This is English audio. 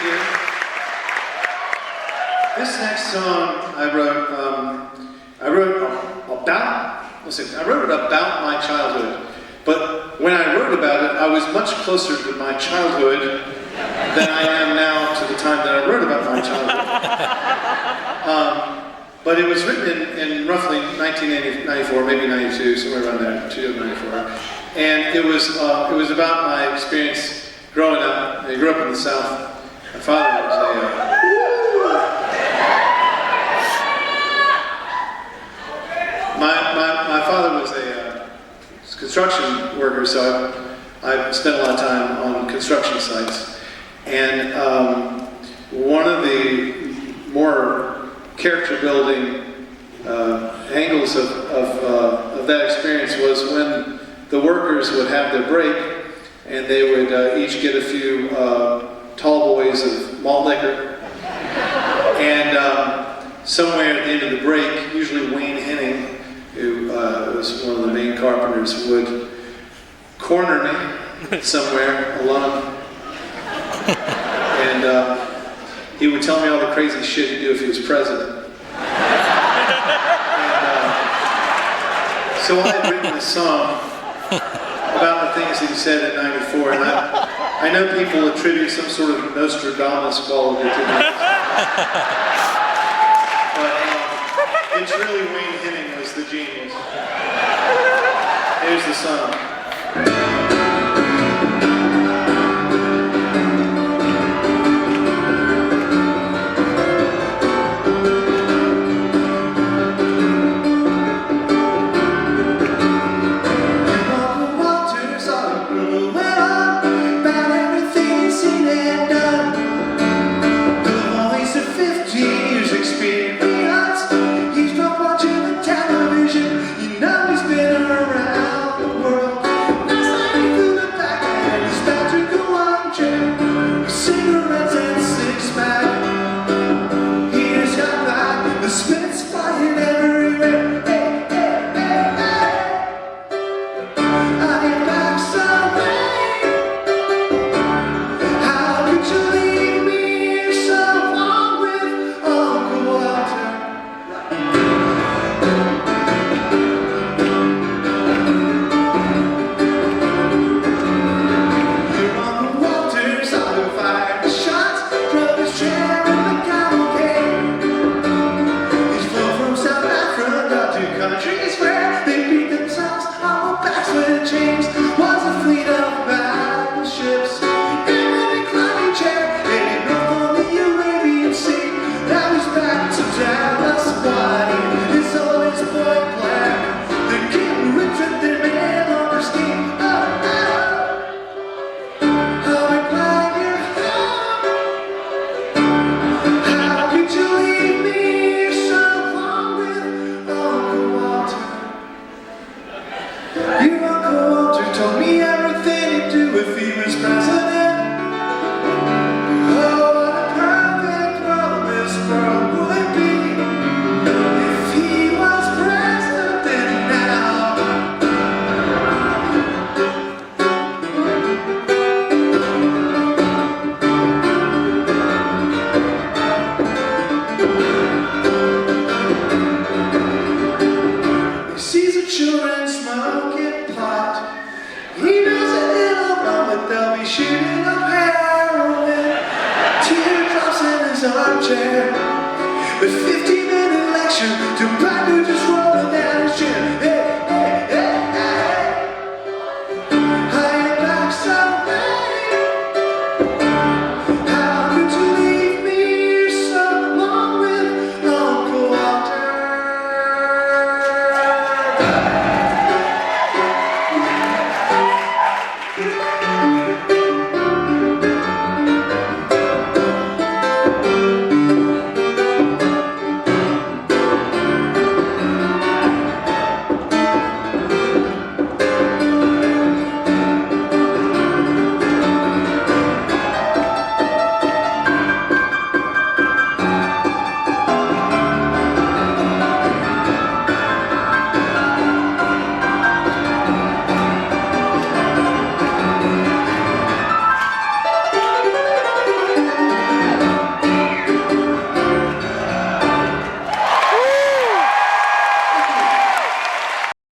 here. This next song I wrote it about my childhood. But when I wrote about it, I was much closer to my childhood than I am now to the time that I wrote about my childhood. But it was written in roughly 1994, maybe 92, somewhere around there, 1994. And it was about my experience growing up. I grew up in the South. My father was my father was a construction worker, so I spent a lot of time on construction sites. And one of the more character-building angles of that experience was when the workers would have their break, and they would each get a few tall boys of malt liquor. And somewhere at the end of the break, usually Wayne Henning, who was one of the main carpenters, would corner me somewhere alone. And he would tell me all the crazy shit he'd do if he was president. So I had written this song about the things that he said in '94, and I know people attribute some sort of Nostradamus quality to this. But it's really Wayne Henning was the genius. Here's the song. Shooting up heroin, teardrops in his armchair, a 15-minute lecture to back who just